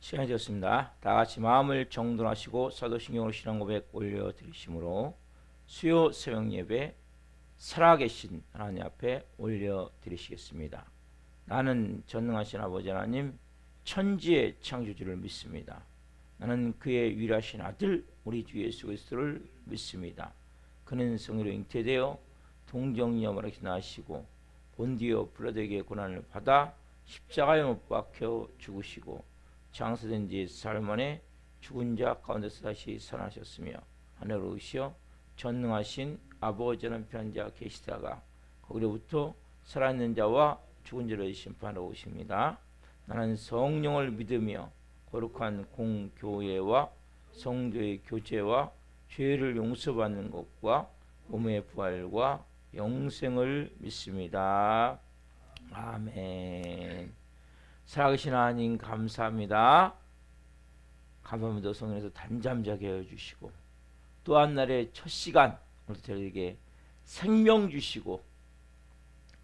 시간이 되었습니다. 다 같이 마음을 정돈하시고 사도신경으로 신앙 고백 올려드리심으로 수요 새벽 예배 살아계신 하나님 앞에 올려드리시겠습니다. 나는 전능하신 아버지 하나님 천지의 창조주를 믿습니다. 나는 그의 유일하신 아들 우리 주 예수 그리스도를 믿습니다. 그는 성령으로 잉태되어 동정녀마로 나시고 본디오 빌라도에게 고난을 받아 십자가에 못 박혀 죽으시고 장사된 지 사흘 만에 죽은 자 가운데서 다시 살아나셨으며 하늘로 오시어 전능하신 아버지라는 편한 자가 계시다가 거기로부터 살아있는 자와 죽은 자를 심판하러 오십니다. 나는 성령을 믿으며 거룩한 공교회와 성도의 교제와 죄를 용서받는 것과 몸의 부활과 영생을 믿습니다. 아멘. 살아계신 하나님 감사합니다. 감사합니다. 성령에서 단잠 자게 해주시고 또 한 날의 첫 시간 오늘 저희에게 생명 주시고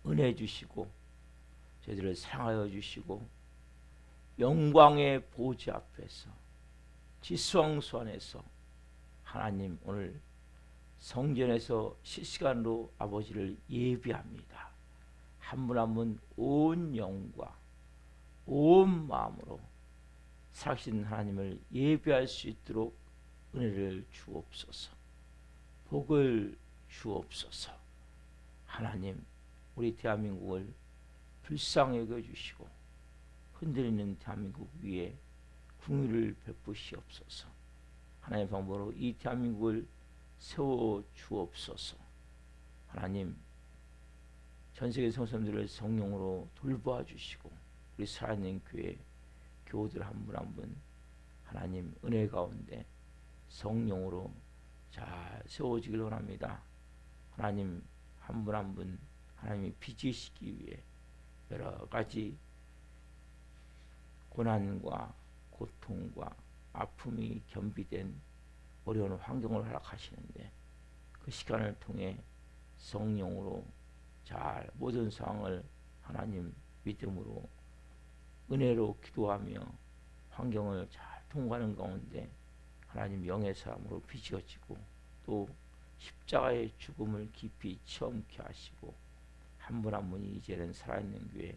은혜 주시고 저희들을 사랑하여 주시고 영광의 보좌 앞에서 지성소 안에서 하나님 오늘 성전에서 실시간으로 아버지를 예비합니다. 한 분 한 분 온 영과 온 마음으로 살아계신 하나님을 예배할 수 있도록 은혜를 주옵소서. 복을 주옵소서. 하나님 우리 대한민국을 불쌍히 여겨주시고 흔들리는 대한민국 위에 긍휼을 베푸시옵소서. 하나님의 방법으로 이 대한민국을 세워 주옵소서. 하나님 전세계 성도들을 성령으로 돌보아 주시고 우리 살아있는 교회 교우들 한 분 한 분 하나님 은혜 가운데 성령으로 잘 세워지길 원합니다. 하나님 한 분 한 분 하나님이 빚으시기 위해 여러 가지 고난과 고통과 아픔이 겸비된 어려운 환경을 허락하시는데 그 시간을 통해 성령으로 잘 모든 상황을 하나님 믿음으로 은혜로 기도하며 환경을 잘 통과하는 가운데 하나님 영의 사람으로 빚어지고 또 십자가의 죽음을 깊이 체험케 하시고 한 분 한 분이 이제는 살아있는 교회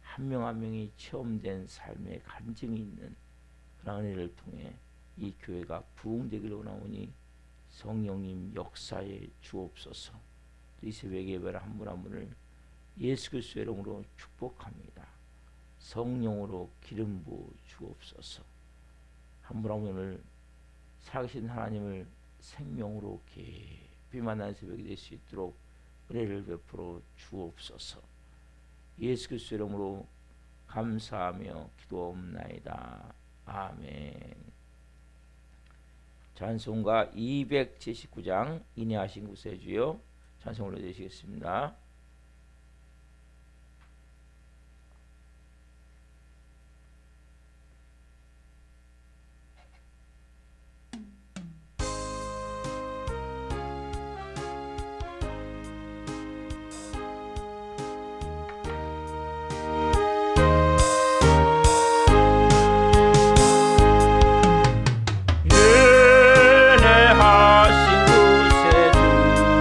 한 명 한 명이 체험된 삶의 간증이 있는 그런 은혜를 통해 이 교회가 부흥되기를 원하오니 성령님 역사에 주옵소서. 이 새벽 예배를 한 분 한 분을 예수 그리스도의 이름으로 축복합니다. 성령으로 기름 부어 주옵소서. 한 분 한 분을 살아계신 하나님을 생명으로 깊이 만나는 새벽이 될 수 있도록 은혜를 베풀어 주옵소서. 예수 그리스도의 이름으로 감사하며 기도옵나이다. 아멘. 찬송가 279장 인내하신 구세 주여 찬송 올려드리시겠습니다. 인내하신 구세 주여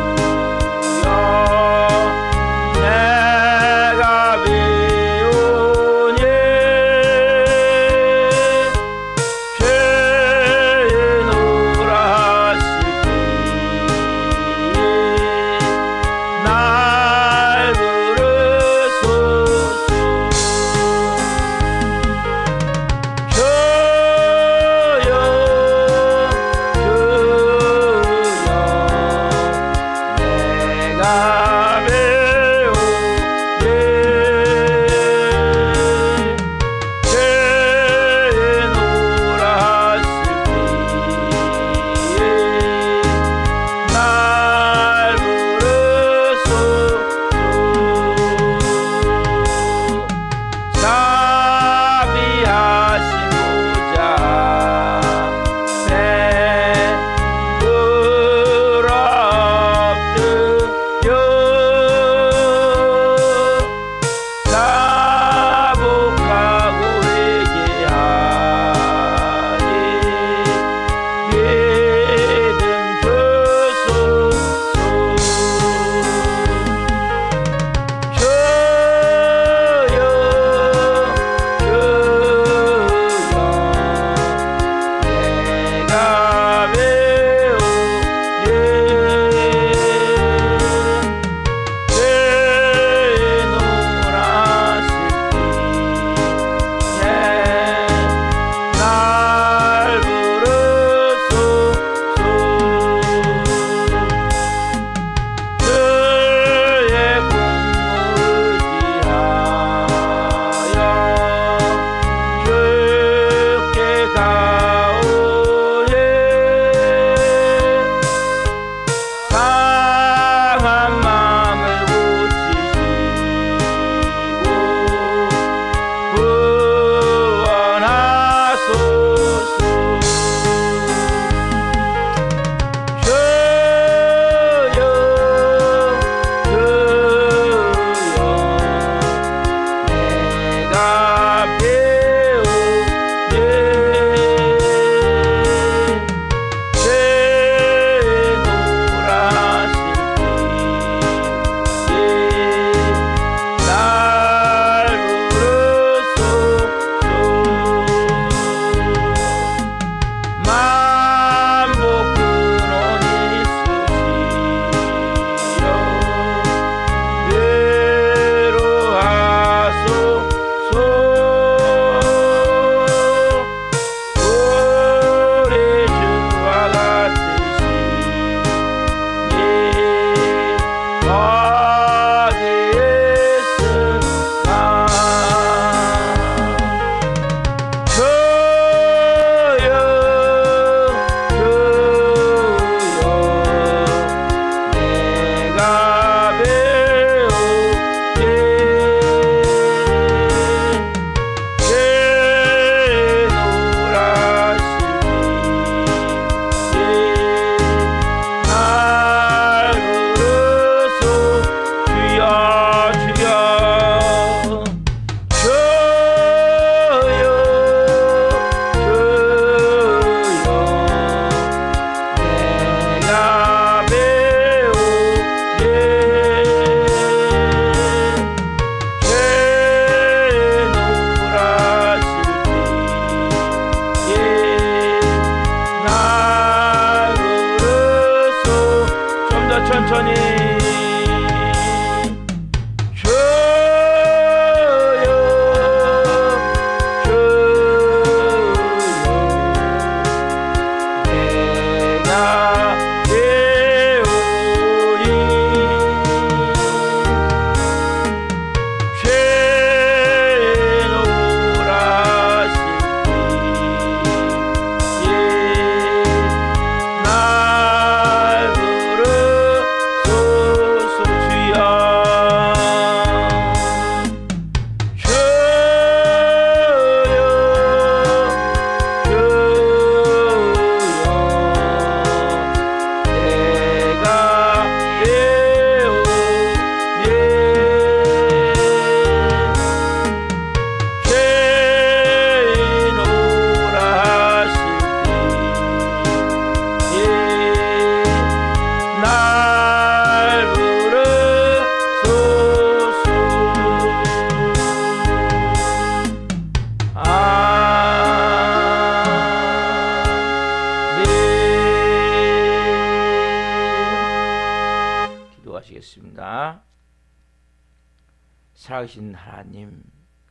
살아계신 하나님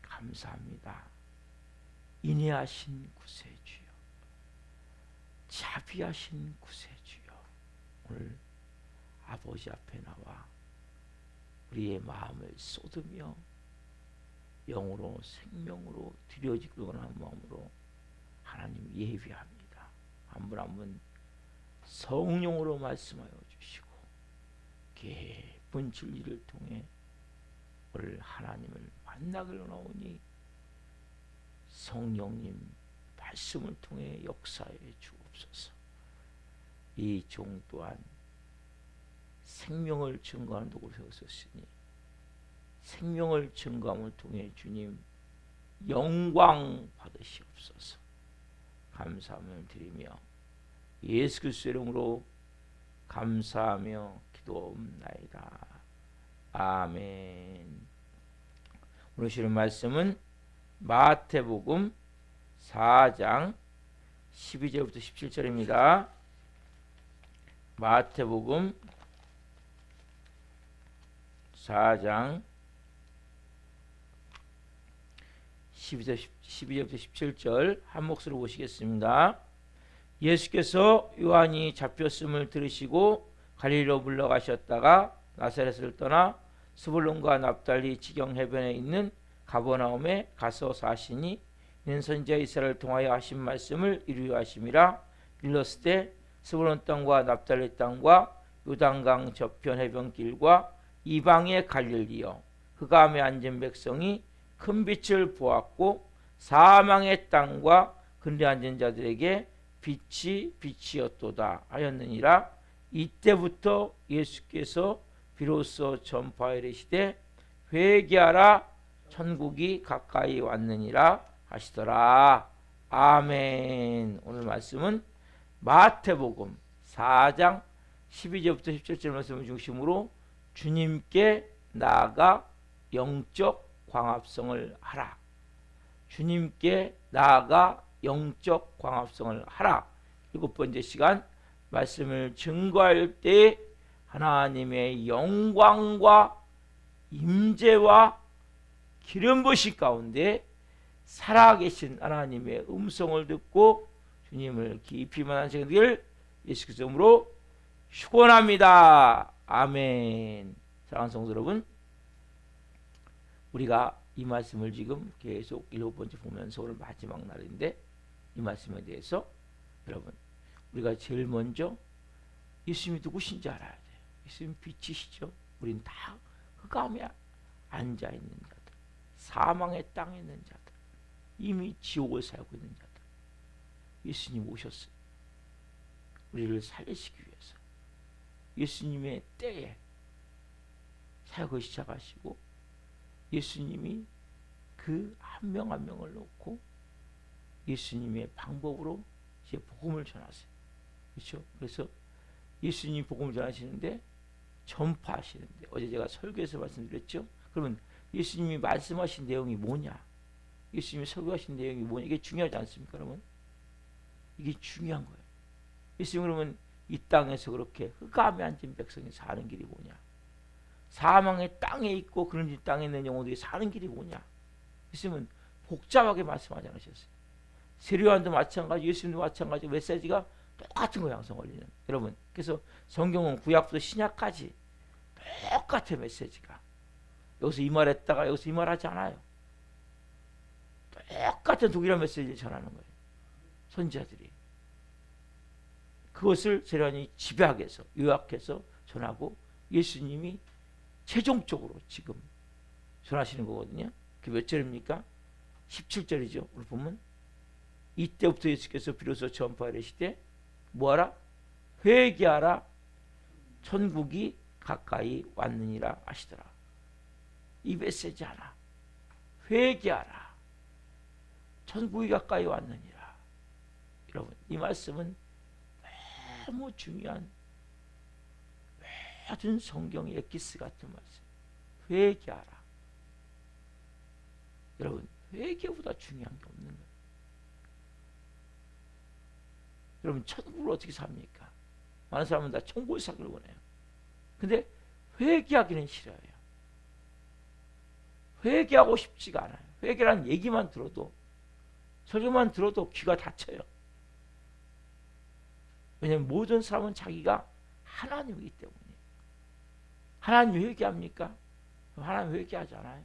감사합니다. 인내하신 구세주여, 자비하신 구세주여, 오늘 아버지 앞에 나와 우리의 마음을 쏟으며 영으로 생명으로 드려지고 하는 마음으로 하나님 예비합니다. 한 분 한 분 성령으로 말씀하여 주시고 깊은 진리를 통해 오늘 하나님을 만나기로 나오니 성령님 말씀을 통해 역사해 주옵소서. 이 종 또한 생명을 증거하는 도구로 세웠으니 생명을 증거함을 통해 주님 영광 받으시옵소서. 감사함을 드리며 예수 그리스도의 이름으로 감사하며 기도옵나이다. 아멘. 오늘 주시는 말씀은 마태복음 4장 12절부터 17절입니다. 마태복음 4장 12절부터 17절 한 목소리로 보시겠습니다. 예수께서 요한이 잡혔음을 들으시고 갈릴리로 물러가셨다가 나사렛을 떠나 스불론과 납달리 지경 해변에 있는 가버나움에 가서 사시니 이는 선지자 이사야를 통하여 하신 말씀을 이루려 하심이라. 일렀을 스불론 땅과 납달리 땅과 요단강 저편 해변길과 이방의 갈릴리여, 흑암에 앉은 백성이 큰 빛을 보았고 사망의 땅과 근래 앉은 자들에게 빛이 빛이었도다 하였느니라. 이때부터 예수께서 비로소 전파하여 이르시되 회개하라, 천국이 가까이 왔느니라 하시더라. 아멘. 오늘 말씀은 마태복음 4장 12절부터 17절 말씀을 중심으로 주님께 나아가 영적 광합성을 하라. 주님께 나아가 영적 광합성을 하라. 7번째 시간 말씀을 증거할 때 하나님의 영광과 임재와 기름 부으심 가운데 살아계신 하나님의 음성을 듣고 주님을 깊이 만난 시간 되기를 예수 그리스도 이름으로 축원합니다. 아멘. 사랑하는 성도 여러분, 우리가 이 말씀을 지금 계속 7번째 보면서 오늘 마지막 날인데 이 말씀에 대해서 여러분 우리가 제일 먼저 예수님이 누구신지 알아야 돼요. 예수님 빛이시죠. 우린 다 흑암에 앉아있는 자들, 사망의 땅에 있는 자들, 이미 지옥을 살고 있는 자들, 예수님 오셨어요. 우리를 살리시기 위해서 예수님의 때에 사역을 시작하시고 예수님이 그 한 명 한 명을 놓고 예수님의 방법으로 이제 복음을 전하세요. 그렇죠? 그래서 예수님이 복음을 전하시는데 전파하시는데 어제 제가 설교에서 말씀드렸죠. 그러면 예수님이 말씀하신 내용이 뭐냐? 예수님이 설교하신 내용이 뭐냐? 이게 중요하지 않습니까? 그러면 이게 중요한 거예요. 예수님 그러면 이 땅에서 그렇게 흑암에 앉은 백성이 사는 길이 뭐냐? 사망의 땅에 있고 그런 이 땅에 있는 영혼들이 사는 길이 뭐냐? 예수님은 복잡하게 말씀하지 않으셨어요. 세례요한도 마찬가지, 예수님도 마찬가지, 메시지가 똑같은 거예요. 항상 원리는. 여러분, 그래서 성경은 구약부터 신약까지 똑같은 메시지가 여기서 이 말했다가 여기서 이 말하지 않아요. 똑같은 동일한 메시지를 전하는 거예요. 선지자들이 그것을 세례요한이 집약해서 요약해서 전하고 예수님이 최종적으로 지금 전하시는 거거든요. 그게 몇 절입니까? 17절이죠. 우리 보면 이때부터 예수께서 비로소 전파하여 이르시되 뭐하라? 회개하라, 천국이 가까이 왔느니라 하시더라. 이 메시지 하나, 회개하라, 천국이 가까이 왔느니라. 여러분, 이 말씀은 너무 중요한 모든 성경의 엑기스 같은 말씀. 회개하라. 여러분, 회개보다 중요한 게 없는 거예요. 여러분, 천국을 어떻게 삽니까? 많은 사람은 다 천국을 살기를 원해요. 근데 회개하기는 싫어요. 회개하고 싶지가 않아요. 회개라는 얘기만 들어도, 설교만 들어도 귀가 닫혀요. 왜냐하면 모든 사람은 자기가 하나님이기 때문에. 하나님 회개합니까? 하나님 회개하지 않아요.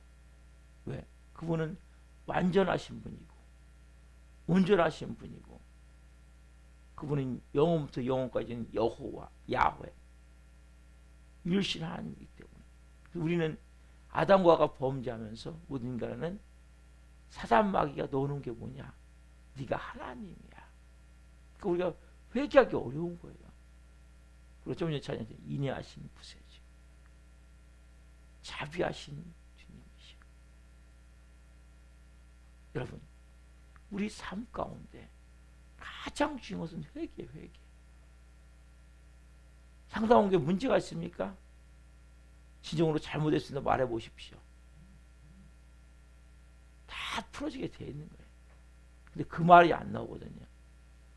왜? 그분은 완전하신 분이고 온전하신 분이고 그분은 영원부터 영원까지는 여호와 야훼 유일신 하나님이기 때문에. 우리는 아담과 하와가 범죄하면서 모든 인간은 사단 마귀가 넣어놓은 게 뭐냐? 네가 하나님이야. 그러니까 우리가 회개하기 어려운 거예요. 그리고 좀 전에 찬양했죠. 인내하신 구세주, 자비하신 주님이시오. 여러분, 우리 삶 가운데 가장 중요한 것은 회개. 상담원 게 문제가 있습니까? 진정으로 잘못했습니다 말해 보십시오. 다 풀어지게 돼 있는 거예요. 근데 그 말이 안 나오거든요.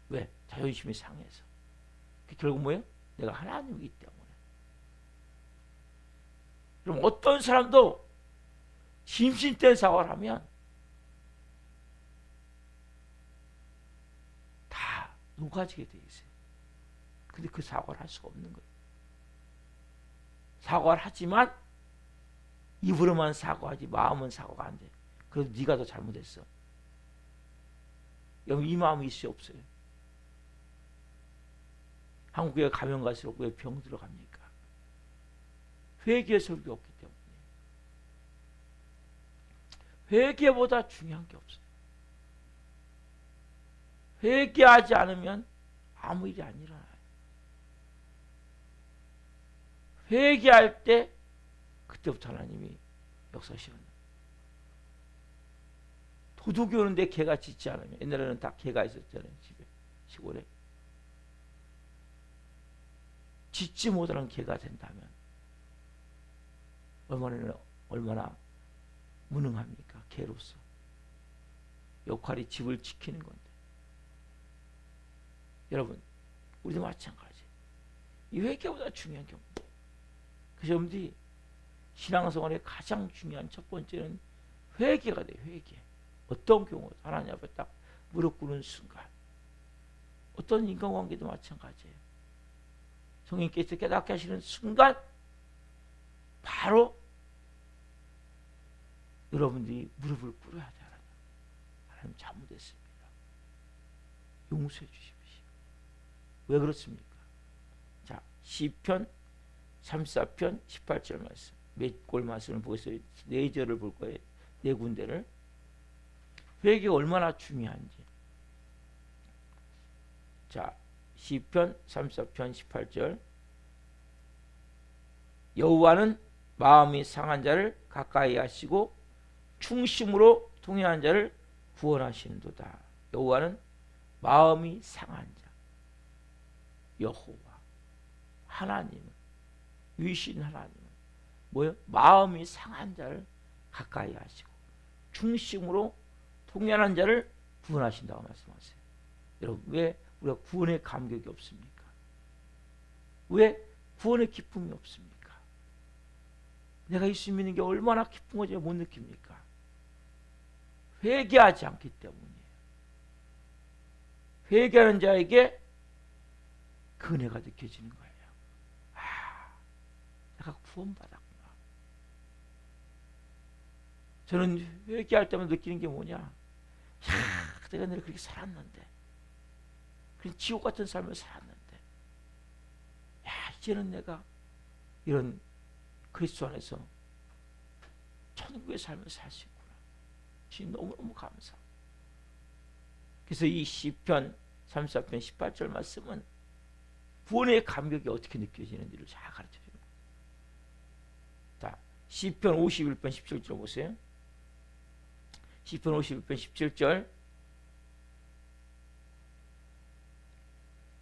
왜? 자존심이 상해서. 결국 뭐예요? 내가 하나님이기 때문에. 그럼 어떤 사람도 심신된 사과를 하면 다 녹아지게 돼 있어요. 근데 그 사과를 할 수가 없는 거예요. 사과를 하지만 입으로만 사과하지 마음은 사과가 안 돼. 그래도 네가 더 잘못했어. 여러분 이 마음이 있어요 없어요? 한국에 가면 갈수록 왜 병 들어갑니까? 회개 설교 없기 때문에. 회개보다 중요한 게 없어요. 회개하지 않으면 아무 일이 안 일어나요. 회개할 때 그때부터 하나님이 역사하시는. 도둑이 오는데 개가 짖지 않으면, 옛날에는 다 개가 있었잖아요 집에 시골에. 짖지 못하는 개가 된다면 얼마나 무능합니까? 개로서 역할이 집을 지키는 건데. 여러분 우리도 마찬가지. 이 회개보다 중요한 게 없습니다. 그래서 여러분들이 신앙생활의 가장 중요한 첫 번째는 회개가 돼요. 회개. 어떤 경우 하나님 앞에 딱 무릎 꿇는 순간, 어떤 인간관계도 마찬가지예요. 성령께서 깨닫게 하시는 순간 바로 여러분들이 무릎을 꿇어야 돼요. 하나님 잘못했습니다. 용서해 주십시오. 왜 그렇습니까? 자, 시편 34편 18절 말씀. 몇 골 말씀을 보겠어요. 네 절을 볼 거예요. 네 군데를. 회개가 얼마나 중요한지. 자, 시편 34편 18절. 여호와는 마음이 상한 자를 가까이 하시고 충심으로 통행한 자를 구원하시는도다. 여호와는 마음이 상한 자. 여호와 하나님은, 위신 하나님은 뭐요? 마음이 상한 자를 가까이 하시고 충심으로 통행한 자를 구원하신다고 말씀하세요. 여러분 왜 우리가 구원의 감격이 없습니까? 왜 구원의 기쁨이 없습니까? 내가 예수 믿는 게 얼마나 기쁜 건지 못 느낍니까? 회개하지 않기 때문이에요. 회개하는 자에게 그 은혜가 느껴지는 거예요. 아, 내가 구원받았구나. 저는 회개할 때만 느끼는 게 뭐냐? 야, 내가 내가 그렇게 살았는데, 그런 지옥 같은 삶을 살았는데, 야, 이제는 내가 이런 그리스도 안에서 천국의 삶을 살 수 있구나. 지금 너무너무 감사. 그래서 이 시편 34편 18절 말씀은 구원의 감격이 어떻게 느껴지는지를 잘 가르쳐줍니다. 자, 시편 51편 17절 보세요. 시편 51편 17절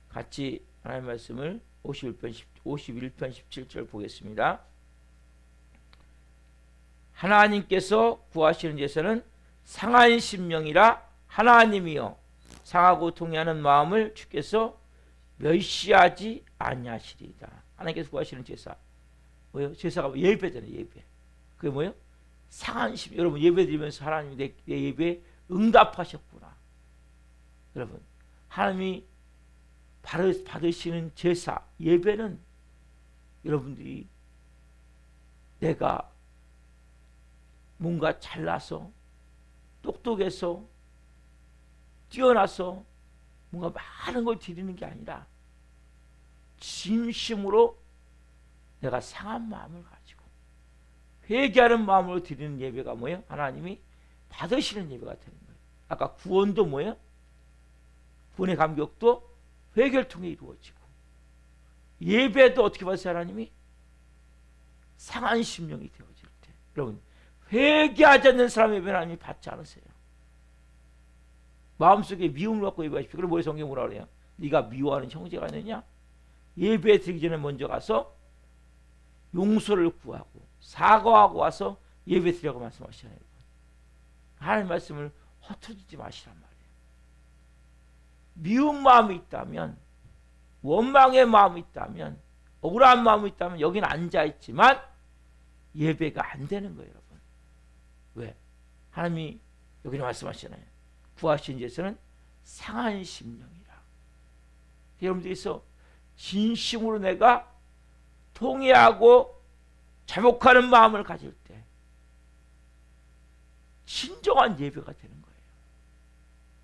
같이 하나님의 말씀을 51편 17절 보겠습니다. 하나님께서 구하시는 제사는 상한 심령이라 하나님이여 상하고 통회하는 마음을 주께서 멸시하지 아니하시리이다. 하나님께서 구하시는 제사 뭐예요? 제사가 예배잖아요. 예배. 그게 뭐예요? 상한 심. 여러분 예배 드리면서 하나님이 내 예배에 응답하셨구나. 여러분 하나님이 받으시는 제사 예배는 여러분들이 내가 뭔가 잘나서 똑똑해서 뛰어나서 뭔가 많은 걸 드리는 게 아니라 진심으로 내가 상한 마음을 가지고 회개하는 마음으로 드리는 예배가 뭐예요? 하나님이 받으시는 예배가 되는 거예요. 아까 구원도 뭐예요? 구원의 감격도 회개를 통해 이루어지고, 예배도 어떻게 받으세요? 하나님이 상한 심령이 되어질 때. 여러분 회개하지 않는 사람의 예배는 하나님이 받지 않으세요. 마음속에 미움을 갖고 예배하십시오. 그럼 우리 성경이 뭐라 그래요? 네가 미워하는 형제가 있느냐? 예배 드리기 전에 먼저 가서 용서를 구하고 사과하고 와서 예배 드리라고 말씀하시잖아요. 하나님 말씀을 허투루지 마시란 말이에요. 미운 마음이 있다면, 원망의 마음이 있다면, 억울한 마음이 있다면 여기는 앉아있지만 예배가 안 되는 거예요. 여러분 왜? 하나님이 여기는 말씀하시잖아요. 구하신 제사는 상한 심령이라. 여러분들께서 진심으로 내가 통회하고 자복하는 마음을 가질 때 진정한 예배가 되는 거예요.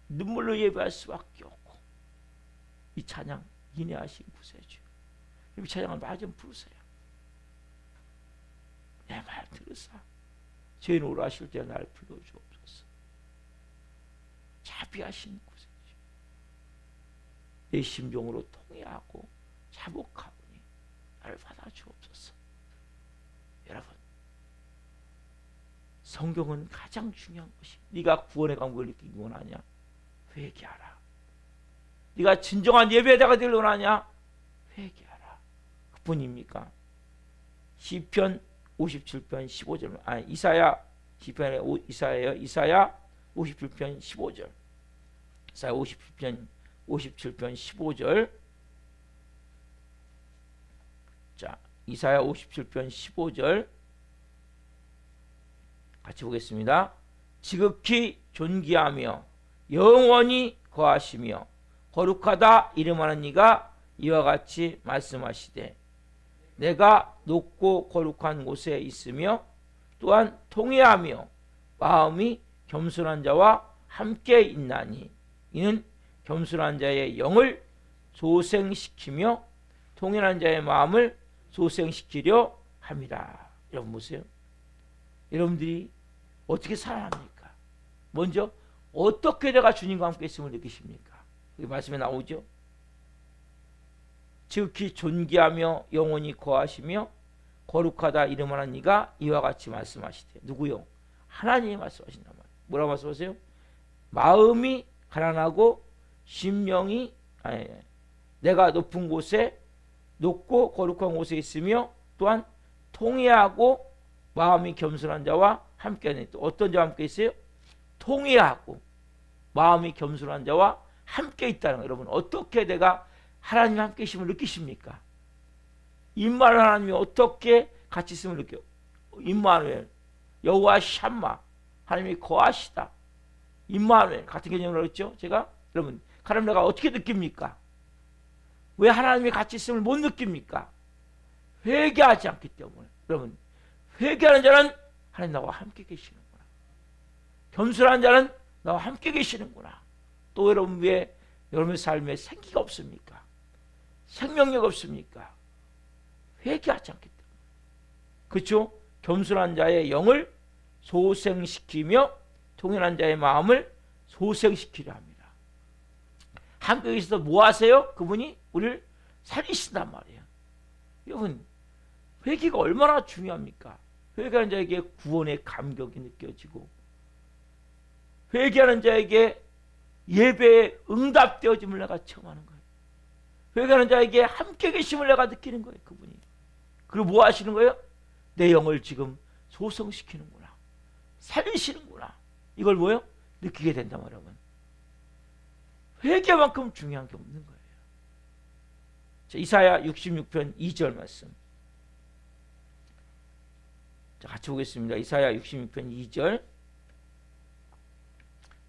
눈물로 예배할 수밖에 없고. 이 찬양 인내하신 구세주, 이 찬양을 말 좀 부르세요. 내 말 들으사 죄인 오라실 때 날 불러주옵소서. 자비하신 구세주, 내 심정으로 통회하고 자복하오니 나를 받아주옵소서. 여러분 성경은 가장 중요한 것이, 네가 구원의 감격을 느끼기 원하냐? 회개하라. 네가 진정한 예배자가 되길 원하냐? 회개하라. 그뿐입니까? 시편 57편 15절, 이사야 57편 15절. 이사야 57편 15절. 자, 이사야 57편 15절 같이 보겠습니다. 지극히 존귀하며 영원히 거하시며 거룩하다 이름하는 이가 이와 같이 말씀하시되, 내가 높고 거룩한 곳에 있으며 또한 통회하며 마음이 겸손한 자와 함께 있나니, 이는 겸손한 자의 영을 소생시키며 통회한 자의 마음을 소생시키려 함이라. 여러분 보세요. 여러분들이 어떻게 살아갑니까? 먼저 어떻게 내가 주님과 함께 있음을 느끼십니까? 이 말씀에 나오죠. 지극히 존귀하며 영원히 거하시며 거룩하다 이름하는 이가 이와 같이 말씀하시되. 누구요? 하나님이 말씀하신단 말이에요. 뭐라고 말씀하세요? 마음이 가난하고 심령이 내가 높은 곳에, 높고 거룩한 곳에 있으며 또한 통회하고 마음이 겸손한 자와 함께 하는. 또 어떤 자와 함께 있어요? 통회하고 마음이 겸손한 자와 함께 있다는 거예요. 여러분 어떻게 내가 하나님 함께 있음을 느끼십니까? 임마누엘 하나님이 어떻게 같이 있음을 느껴요? 임마누엘, 여호와 샴마, 하나님이 거하시다. 임마누엘 같은 개념으로 했죠. 제가 여러분 하나님 내가 어떻게 느낍니까? 왜 하나님이 같이 있음을 못 느낍니까? 회개하지 않기 때문에. 여러분 회개하는 자는 하나님 나와 함께 계시는구나. 겸손한 자는 나와 함께 계시는구나. 또 여러분 왜 여러분의 삶에 생기가 없습니까? 생명력 없습니까? 회개하지 않기 때문에. 그렇죠? 겸손한 자의 영을 소생시키며 통연한 자의 마음을 소생시키려 합니다. 함께 계셔서 뭐 하세요? 그분이 우리를 살리신단 말이에요. 여러분 회개가 얼마나 중요합니까? 회개하는 자에게 구원의 감격이 느껴지고, 회개하는 자에게 예배에 응답되어짐을 내가 체험하는 거예요. 회개하는 자에게 함께 계심을 내가 느끼는 거예요. 그분이. 그리고 뭐 하시는 거예요? 내 영을 지금 소성시키는구나, 살리시는구나. 이걸 뭐예요? 느끼게 된단 말이에요. 여러분 회개만큼 중요한 게 없는 거예요. 자, 이사야 66편 2절 말씀. 자, 같이 보겠습니다. 이사야 66편 2절.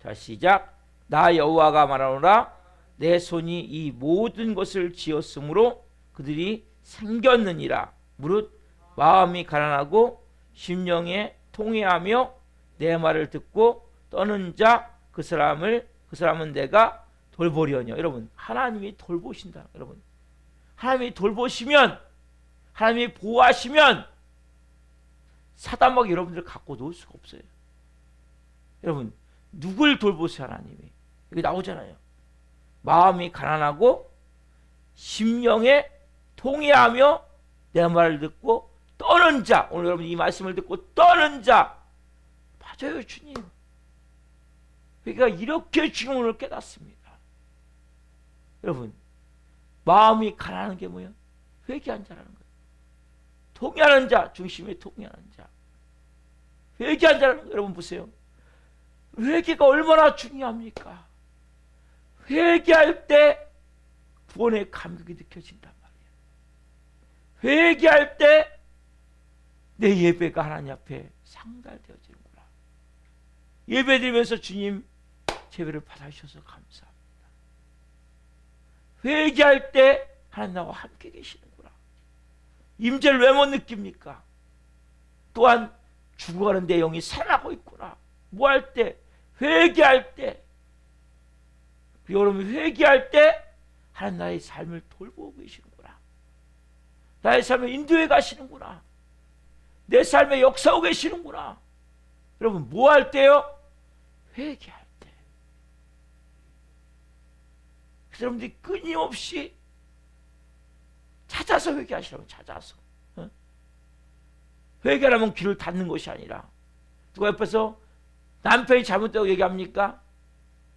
자, 시작. 나 여호와가 말하노라. 내 손이 이 모든 것을 지었으므로 그들이 생겼느니라. 무릇 마음이 가난하고 심령에 통회하며 내 말을 듣고 떠는 자 그 사람은 내가 돌보려니와. 여러분, 하나님이 돌보신다. 여러분, 하나님이 돌보시면, 하나님이 보호하시면 사단마귀 여러분들을 갖고 놓을 수가 없어요. 여러분, 누굴 돌보세요? 하나님이. 여기 나오잖아요. 마음이 가난하고 심령에 통회하며 내 말을 듣고 떠는 자. 오늘 여러분 이 말씀을 듣고 떠는 자. 맞아요, 주님. 그러니까 이렇게 주님 오늘 깨닫습니다. 여러분, 마음이 가난한 게 뭐예요? 회개한 자라는 거예요. 통회하는 자, 중심에 통회하는 자. 회개한 자라는 거예요. 여러분 보세요. 회개가 얼마나 중요합니까? 회개할 때 구원의 감격이 느껴진단 말이에요. 회개할 때 내 예배가 하나님 앞에 상달되어지는구나. 예배드리면서 주님 제배를 받아주셔서 감사합니다. 회개할 때 하나님 나와 함께 계시는구나. 임재를 왜 못 느낍니까? 또한 죽어가는 내 영이 살아나고 있구나. 뭐 할 때? 회개할 때. 여러분 회개할 때 하나님 나의 삶을 돌보고 계시는구나. 나의 삶을 인도해 가시는구나. 내 삶에 역사하고 계시는구나. 여러분 뭐 할 때요? 회개할 때. 그래서 여러분들이 끊임없이 찾아서 회개하시라고. 찾아서. 회개하면 귀를 닫는 것이 아니라, 누가 옆에서 남편이 잘못되고 얘기합니까?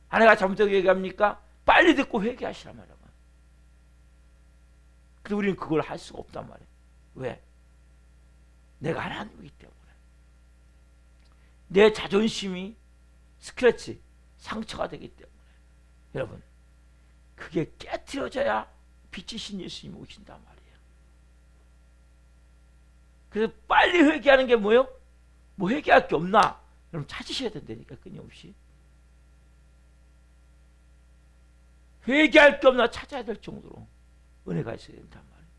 아내가 잘못되고 얘기합니까? 빨리 듣고 회개하시란 말이야. 근데 우리는 그걸 할 수가 없단 말이에요. 왜? 내가 하나님이기 때문에. 내 자존심이 스크래치, 상처가 되기 때문에. 여러분, 그게 깨트려져야 빛이신 예수님이 오신단 말이에요. 그래서 빨리 회개하는 게 뭐예요? 뭐 회개할 게 없나? 여러분 찾으셔야 된다니까, 끊임없이. 회개할 게 없나 찾아야 될 정도로 은혜가 있어야 된단 말이에요.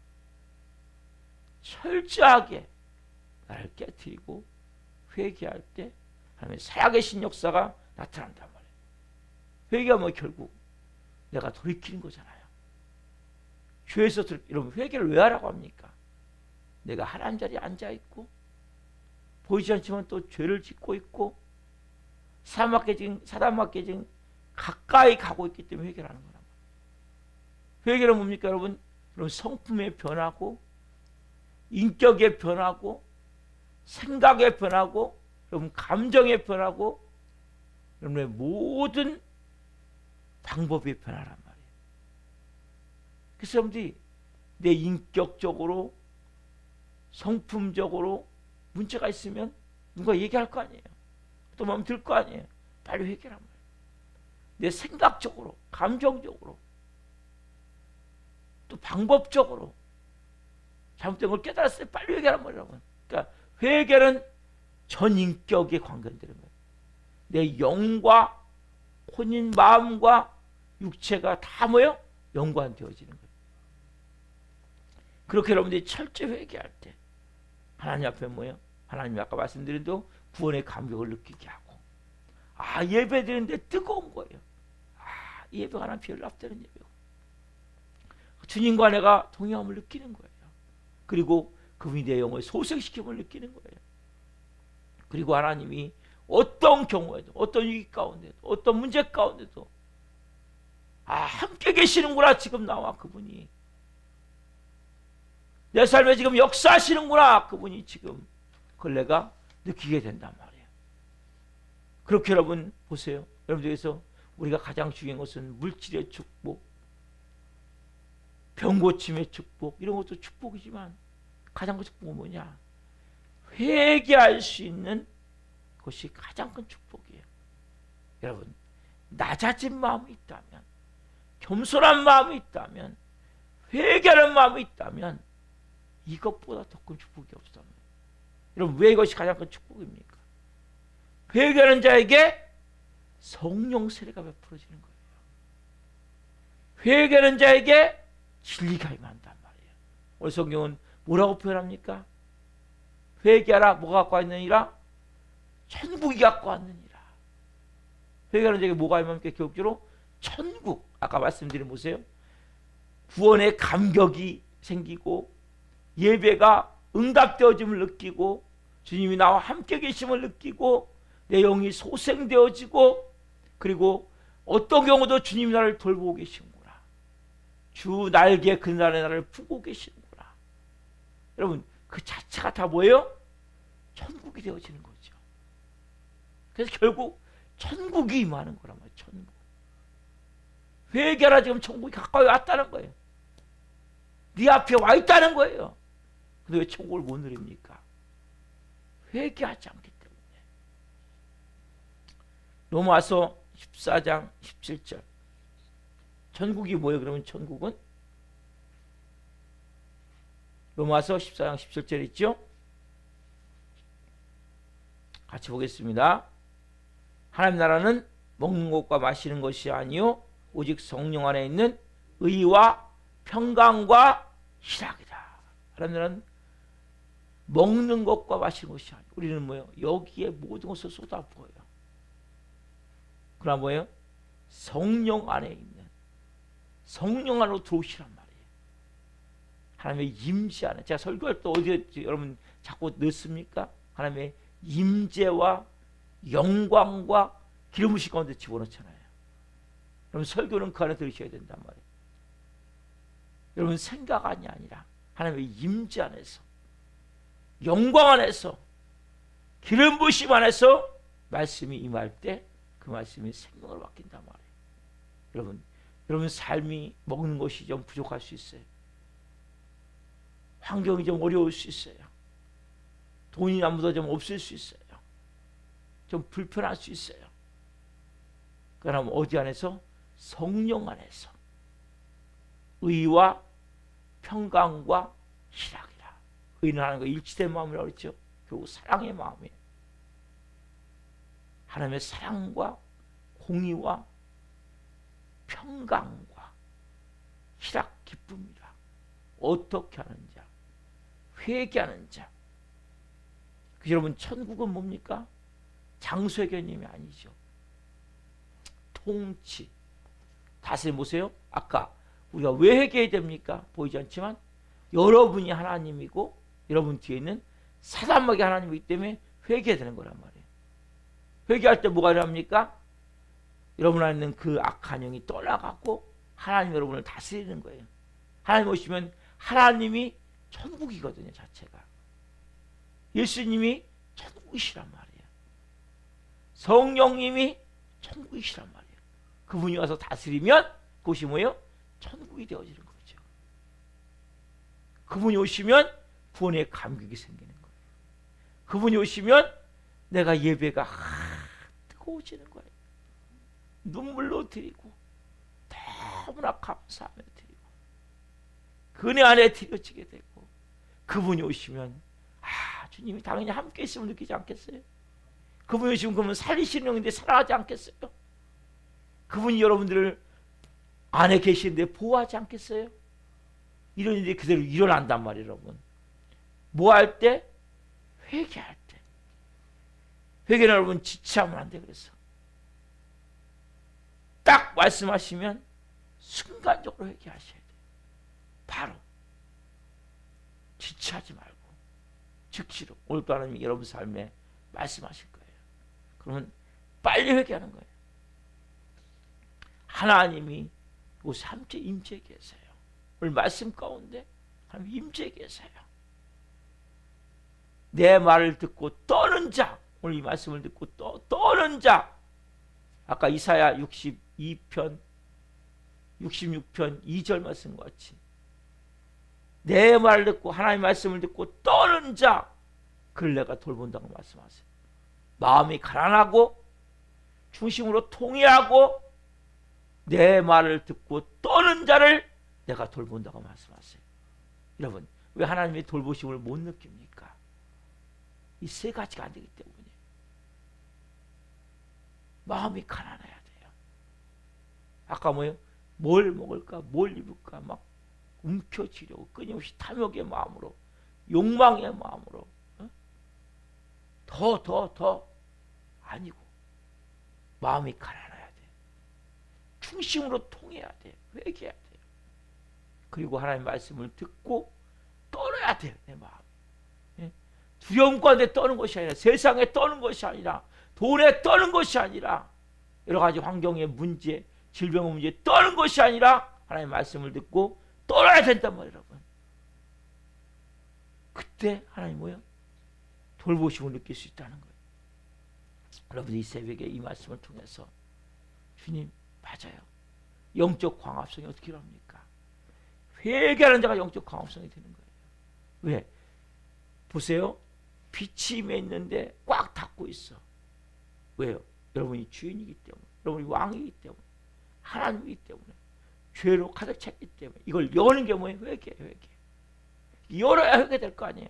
철저하게 나를 깨트리고 회개할 때 하나님의 살아계신 역사가 나타난단 말이에요. 회개하면 결국 내가 돌이키는 거잖아요. 죄에서 여러분 회개를 왜 하라고 합니까? 내가 하나님 자리에 앉아있고 보이지 않지만 또 죄를 짓고 있고 사단마귀에 지금 가까이 가고 있기 때문에 회개를 하는 거란 말이에요. 회개는 뭡니까 여러분? 여러분 성품에 변하고 인격에 변하고 생각에 변하고 여러분 감정에 변하고 여러분의 모든 방법이 변하란 말이에요. 그래서 여러분들이 내 인격적으로 성품적으로 문제가 있으면 누가 얘기할 거 아니에요. 또 마음 들 거 아니에요. 빨리 회개란 말이에요. 내 생각적으로 감정적으로 또 방법적으로 잘못된 걸 깨달았을 때 빨리 회개하란 말이라고. 그러니까 회개는 전 인격에 관계되는 거예요. 내 영과 혼인 마음과 육체가 다 뭐예요? 연관되어지는 거예요. 그렇게 여러분들이 철저히 회개할 때 하나님 앞에 뭐예요? 하나님이 아까 말씀드린 대로 구원의 감격을 느끼게 하고, 아 예배 드리는데 뜨거운 거예요. 아 예배가 하나 별납되는 예배고 주님과 내가 동행함을 느끼는 거예요. 그리고 그분이 내 영을 소생시킴을 느끼는 거예요. 그리고 하나님이 어떤 경우에도 어떤 위기 가운데도 어떤 문제 가운데도 아 함께 계시는구나. 지금 나와 그분이 내 삶에 지금 역사하시는구나. 그분이 지금 그걸 내가 느끼게 된단 말이에요. 그렇게 여러분 보세요. 여러분들께서 우리가 가장 중요한 것은 물질의 축복, 병고침의 축복, 이런 것도 축복이지만 가장 큰 축복은 뭐냐? 회개할 수 있는 것이 가장 큰 축복이에요. 여러분 낮아진 마음이 있다면, 겸손한 마음이 있다면, 회개하는 마음이 있다면 이것보다 더 큰 축복이 없다면 여러분 왜 이것이 가장 큰 축복입니까? 회개하는 자에게 성령 세례가 베풀어지는 거예요. 회개하는 자에게 진리가 임한단 말이에요. 오늘 성경은 뭐라고 표현합니까? 회개하라. 뭐가 갖고 왔느니라? 천국이 갖고 왔느니라. 회개하는 자에게 뭐가 임합니까? 기록적으로 천국. 아까 말씀드린 보세요. 구원의 감격이 생기고 예배가 응답되어짐을 느끼고 주님이 나와 함께 계심을 느끼고 내 영이 소생되어지고 그리고 어떤 경우도 주님이 나를 돌보고 계시는구나. 주 날개 그날의 나를 품고 계시는구나. 여러분 그 자체가 다 뭐예요? 천국이 되어지는 거죠. 그래서 결국 천국이 임하는 거란 말이에요. 천국. 회개하라. 지금 천국이 가까이 왔다는 거예요. 네 앞에 와 있다는 거예요. 근데 왜 천국을 못 누립니까? 회개하지 않기 때문에. 로마서 14장 17절. 천국이 뭐예요? 그러면 천국은? 로마서 14장 17절 있죠? 같이 보겠습니다. 하나님 나라는 먹는 것과 마시는 것이 아니요 오직 성령 안에 있는 의와 평강과 희락이다. 하나님 나라는 먹는 것과 마시는 것이 아니에요. 우리는 뭐예요? 여기에 모든 것을 쏟아부어요. 그러나 뭐예요? 성령 안에 있는 성령 안으로 들어오시란 말이에요. 하나님의 임재 안에. 제가 설교할 때 어디에 여러분 자꾸 넣습니까? 하나님의 임재와 영광과 기름 부으심 가운데 집어넣잖아요. 여러분 설교는 그 안에 들으셔야 된단 말이에요. 여러분 생각안이 아니라 하나님의 임재 안에서 영광 안에서 기름 부으심 안에서 말씀이 임할 때 그 말씀이 생명을 바뀐단 말이에요. 여러분 삶이 먹는 것이 좀 부족할 수 있어요. 환경이 좀 어려울 수 있어요. 돈이 아무도 좀 없을 수 있어요. 좀 불편할 수 있어요. 그럼 어디 안에서? 성령 안에서 의와 평강과 희락이라. 의는 하는 거 일치된 마음이라고 그랬죠. 결국 사랑의 마음이에요. 하나님의 사랑과 공의와 평강과 희락 기쁨이라. 어떻게 하는 자? 회개하는 자. 여러분 천국은 뭡니까? 장소의 개념이 아니죠. 통치. 다시 보세요. 아까 우리가 왜 회개해야 됩니까? 보이지 않지만 여러분이 하나님이고 여러분 뒤에 있는 사단마귀 하나님이기 때문에 회개해야 되는 거란 말이에요. 회개할 때 뭐가 일어납니까? 여러분 안에 있는 그 악한 영이 떠나가고 하나님 여러분을 다스리는 거예요. 하나님 오시면 하나님이 천국이거든요. 자체가. 예수님이 천국이시란 말이에요. 성령님이 천국이시란 말이에요. 그분이 와서 다스리면 그것이 뭐예요? 천국이 되어지는 거죠. 그분이 오시면 구원의 감격이 생기는 거예요. 그분이 오시면 내가 예배가 뜨거워지는 거예요. 눈물로 드리고 너무나 감사하며 드리고 그네 안에 드려지게 되고 그분이 오시면 주님이 당연히 함께 있음을 느끼지 않겠어요? 그분이 오시면 그러면 살리시는 영인데 살아가지 않겠어요? 그분이 여러분들을 안에 계시는데 보호하지 않겠어요? 이런 일이 그대로 일어난단 말이에요. 여러분 뭐 할 때? 회개할 때. 회개는 여러분 지체하면 안 돼. 그래서 딱 말씀하시면 순간적으로 회개하셔야 돼요. 바로 지체하지 말고 즉시로. 오늘도 하나님이 여러분 삶에 말씀하실 거예요. 그러면 빨리 회개하는 거예요. 하나님이 이곳에 함께 임재해 계세요. 오늘 말씀 가운데 하나님 임재해 계세요. 내 말을 듣고 떠는 자. 오늘 이 말씀을 듣고 떠는 자. 아까 이사야 62편 66편 2절 말씀과 같이 내 말을 듣고 하나님의 말씀을 듣고 떠는 자 그를 내가 돌본다고 말씀하세요. 마음이 가난하고 중심으로 통회하고 내 말을 듣고 떠는 자를 내가 돌본다고 말씀하세요. 여러분 왜 하나님의 돌보심을 못 느낍니까? 이 세 가지가 안 되기 때문에 마음이 가난해야 돼요. 아까 뭐예요? 뭘 먹을까, 뭘 입을까 막 움켜쥐려고 끊임없이 탐욕의 마음으로, 욕망의 마음으로, 더 아니고 마음이 가난해야 돼. 중심으로 통해야 돼. 회개해야 돼. 그리고 하나님 말씀을 듣고 떠나야 돼요. 내 마음. 두려움 가운데 떠는 것이 아니라, 세상에 떠는 것이 아니라, 돈에 떠는 것이 아니라, 여러 가지 환경의 문제, 질병의 문제에 떠는 것이 아니라 하나님 말씀을 듣고 떠나야 된단 말이에요, 여러분. 그때 하나님 뭐예요? 돌보심을 느낄 수 있다는 거예요. 여러분, 이 새벽에 이 말씀을 통해서 주님, 맞아요. 영적 광합성이 어떻게 합니까? 회개하는 자가 영적 광합성이 되는 거예요. 왜? 보세요. 빛이 임해 있는데 꽉 닫고 있어. 왜요? 여러분이 주인이기 때문에, 여러분이 왕이기 때문에, 하나님이기 때문에, 죄로 가득 찼기 때문에. 이걸 여는 게 뭐예요? 회개예요. 회개. 열어야 회개될 거 아니에요.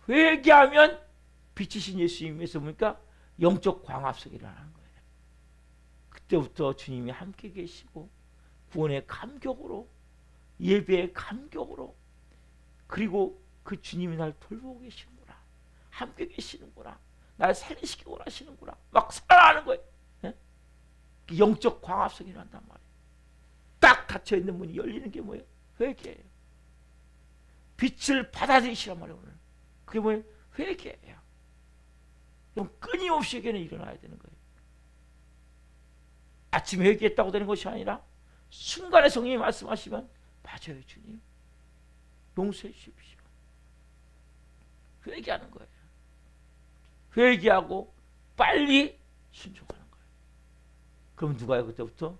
회개하면 빛이신 예수님에서 보니까 영적 광합성이 일어나는 거예요. 그때부터 주님이 함께 계시고, 구원의 감격으로, 예배의 감격으로, 그리고 그 주님이 날 돌보고 계시는구나, 함께 계시는구나, 날 살리시기 원하시는구나, 막 살아나는 거예요. 네? 영적 광합성이 난단 말이에요. 딱 닫혀있는 문이 열리는 게 뭐예요? 회개예요. 빛을 받아들이시란 말이에요. 오늘 그게 뭐예요? 회개예요. 그럼 끊임없이 회개는 일어나야 되는 거예요. 아침에 회개했다고 되는 것이 아니라 순간에 성령이 말씀하시면, 맞아요 주님, 용서해 주십시오. 회개하는 거예요. 회개하고 빨리 순종하는 거예요. 그럼 누가요? 그때부터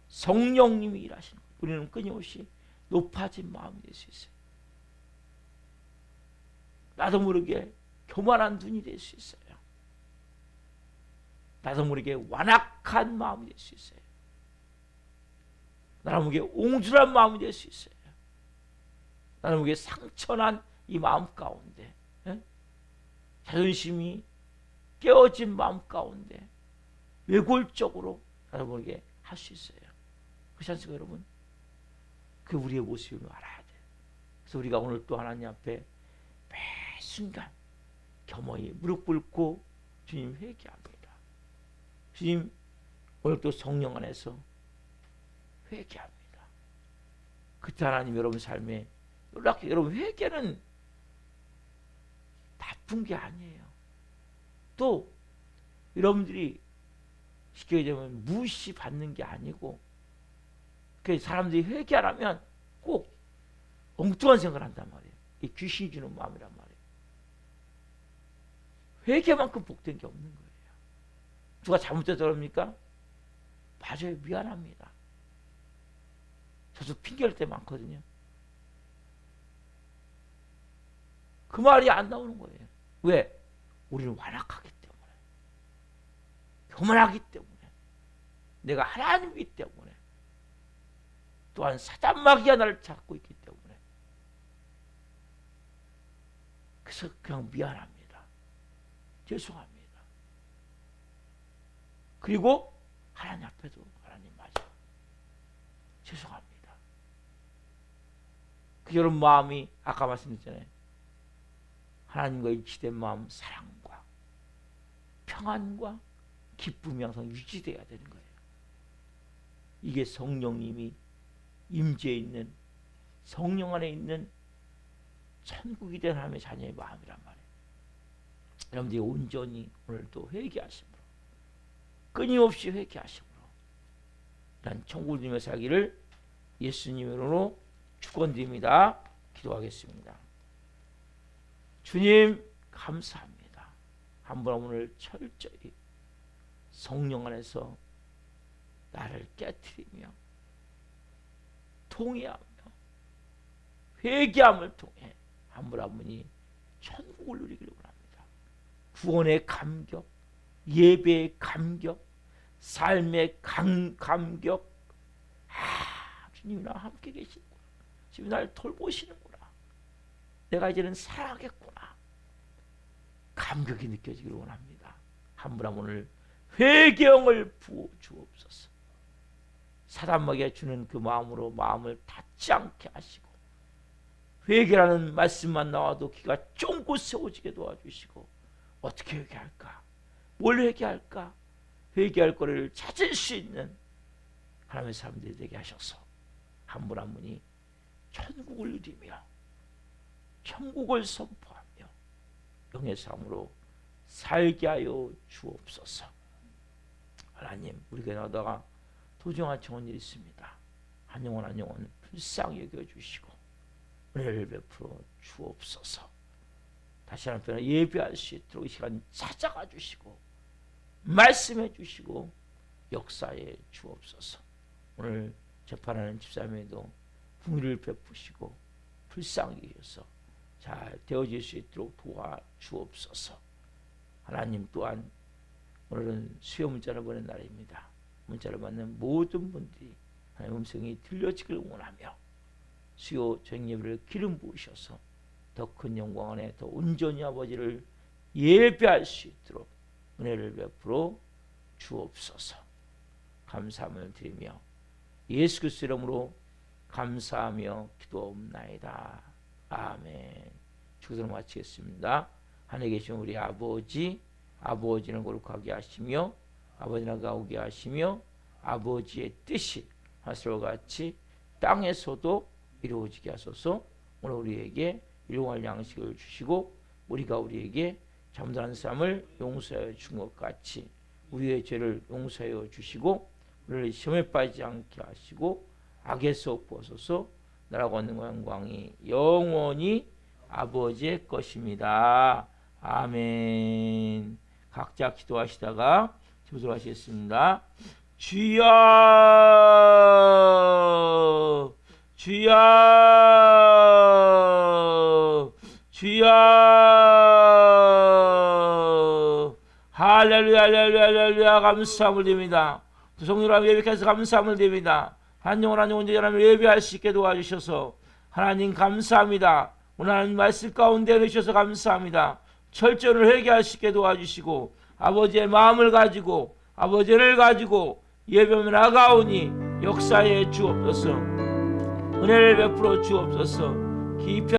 성령님이 일하시는 거예요. 우리는 끊임없이 높아진 마음이 될 수 있어요. 나도 모르게 교만한 눈이 될 수 있어요. 나도 모르게 완악한 마음이 될 수 있어요. 나도 모르게 옹졸한 마음이 될 수 있어요. 나도 모르게 상처난 이 마음 가운데, 자존심이 깨어진 마음 가운데 외골적으로 나도 모르게 할 수 있어요. 그렇지 않습니까, 여러분? 그 우리의 모습을 알아야 돼요. 그래서 우리가 오늘 또 하나님 앞에 매 순간 겸허히 무릎 꿇고 주님 회개합니다. 주님, 오늘 또 성령 안에서 회개합니다. 그때 하나님 여러분 삶에 놀랍게, 여러분 회개는 나쁜 게 아니에요. 또 여러분들이 쉽게 얘기하면 무시받는 게 아니고, 그 사람들이 회개하라면 꼭 엉뚱한 생각을 한단 말이에요. 이 귀신이 주는 마음이란 말이에요. 회개만큼 복된 게 없는 거예요. 누가 잘못해서 그럽니까? 맞아요, 미안합니다. 저도 핑계할 때 많거든요. 그 말이 안 나오는 거예요. 왜? 우리는 완악하기 때문에, 교만하기 때문에, 내가 하나님이기 때문에, 또한 사단마귀가 나를 잡고 있기 때문에. 그래서 그냥 미안합니다, 죄송합니다. 그리고 하나님 앞에도, 하나님 맞아, 죄송합니다. 그 여러분 마음이 아까 말씀드렸잖아요. 하나님과 일치된 마음, 사랑과 평안과 기쁨이 항상 유지돼야 되는 거예요. 이게 성령님이 임재해 있는, 성령 안에 있는 천국이 된 하나님의 자녀의 마음이란 말이에요. 여러분들이 온전히 오늘도 회개하심으로, 끊임없이 회개하심으로 난 천국님의 살기를 예수님으로 축원드립니다. 기도하겠습니다. 주님 감사합니다. 한번 오늘 철저히 성령 안에서 나를 깨트리며 통회하며 회개함을 통해 한 분 한 분이 천국을 누리기를 원합니다. 구원의 감격, 예배의 감격, 삶의 감격. 주님이 나와 함께 계시는구나. 주님이 나를 돌보시는구나. 내가 이제는 살아가겠구나. 감격이 느껴지기를 원합니다. 한 분 한 분을 회개형을 부어 주옵소서. 사단에게 주는 그 마음으로 마음을 닫지 않게 하시고, 회개라는 말씀만 나와도 귀가 쫑긋 세워지게 도와주시고, 어떻게 회개할까? 뭘 회개할까? 회개할 거리를 찾을 수 있는 하나님의 사람들이 되게 하셔서 한 분 한 분이 천국을 누리며 천국을 선포하며 영의 삶으로 살게 하여 주옵소서. 하나님, 우리 교회 나오다가 도중한 청원 일이 있습니다. 한 영혼 한 영혼 불쌍히 여겨주시고 은혜를 베풀어 주옵소서. 다시 한번 예배할 수 있도록 이 시간 찾아가 주시고 말씀해 주시고 역사해 주옵소서. 오늘 재판하는 집사님에도 긍휼을 베푸시고 불쌍히 여겨서 잘 되어질 수 있도록 도와주옵소서. 하나님, 또한 오늘은 수요 문자를 보낸 날입니다. 문자를 받는 모든 분들이 하나님의 음성이 들려지길 원하며 수요 저녁 예배를 기름 부으셔서 더 큰 영광 안에 더 온전히 아버지를 예배할 수 있도록 은혜를 베풀어 주옵소서. 감사함을 드리며 예수 그리스도 이름으로 감사하며 기도옵나이다. 아멘. 축도를 마치겠습니다. 하늘에 계신 우리 아버지, 아버지는 거룩하게 하시며 아버지나 가오게 하시며 아버지의 뜻이 하늘과 같이 땅에서도 이루어지게 하소서. 오늘 우리에게 일용할 양식을 주시고 우리가 우리에게 잘못한 사람을 용서하여 준 것 같이 우리의 죄를 용서하여 주시고 우리를 시험에 빠지지 않게 하시고 악에서 구하소서. 나라고 하는 영광이 영원히 아버지의 것입니다. 아멘. 각자 기도하시다가 기도를 하시겠습니다. 주여, 주여, 주여. 할렐루야, 할렐루야, 할렐루야. 감사함을 드립니다. 성령으로 예배해서 감사함을 드립니다. 한 영혼 한 영혼 제자라면 예배할 수 있게 도와주셔서 하나님 감사합니다. 오늘 하나님 말씀 가운데 넣으셔서 감사합니다. 철저히 회개할 수 있게 도와주시고 아버지의 마음을 가지고 아버지를 가지고 예배하며 나가오니 역사에 주옵소서. 은혜를 베풀어 주옵소서. 깊이